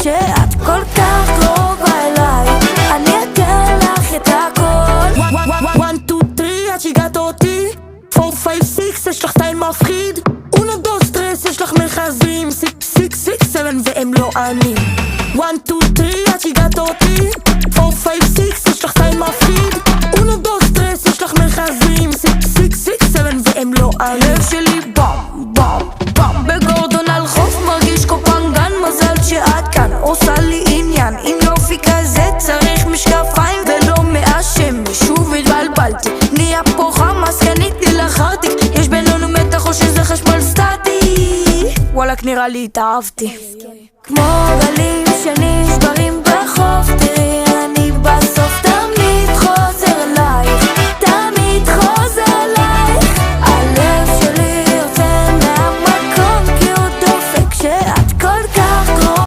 שאת כל כך קרובה אליי, אני אתן לך את הכל. 1, 2, 3 עד שהגעת אותי, 4, 5, 6 יש לך סטייל מפחיד, 1, 2, 3 יש לך מכזים, 6, 6, 6, 7 והם לא אני. 1, 2, 3 עד שהגעת אותי, 4, 5, 6 יש לך סטייל מפחיד, 1, 2, 3 יש לך מכזים, 6, 6, 6, 7 והם לא אני. הלב שלי בום בום בום בגורדון על חוף, מרגיש קופנגן, מזל שאת כאן עושה לי עניין. עם יופי כזה צריך משקפיים ולא מהשמש, שוב התבלבלתי, נהיה פה חמאס, קניתי לך ארטיק, יש בינינו מתח או שזה חשמל סטטי, וואלק נראה לי התאהבתי. כמו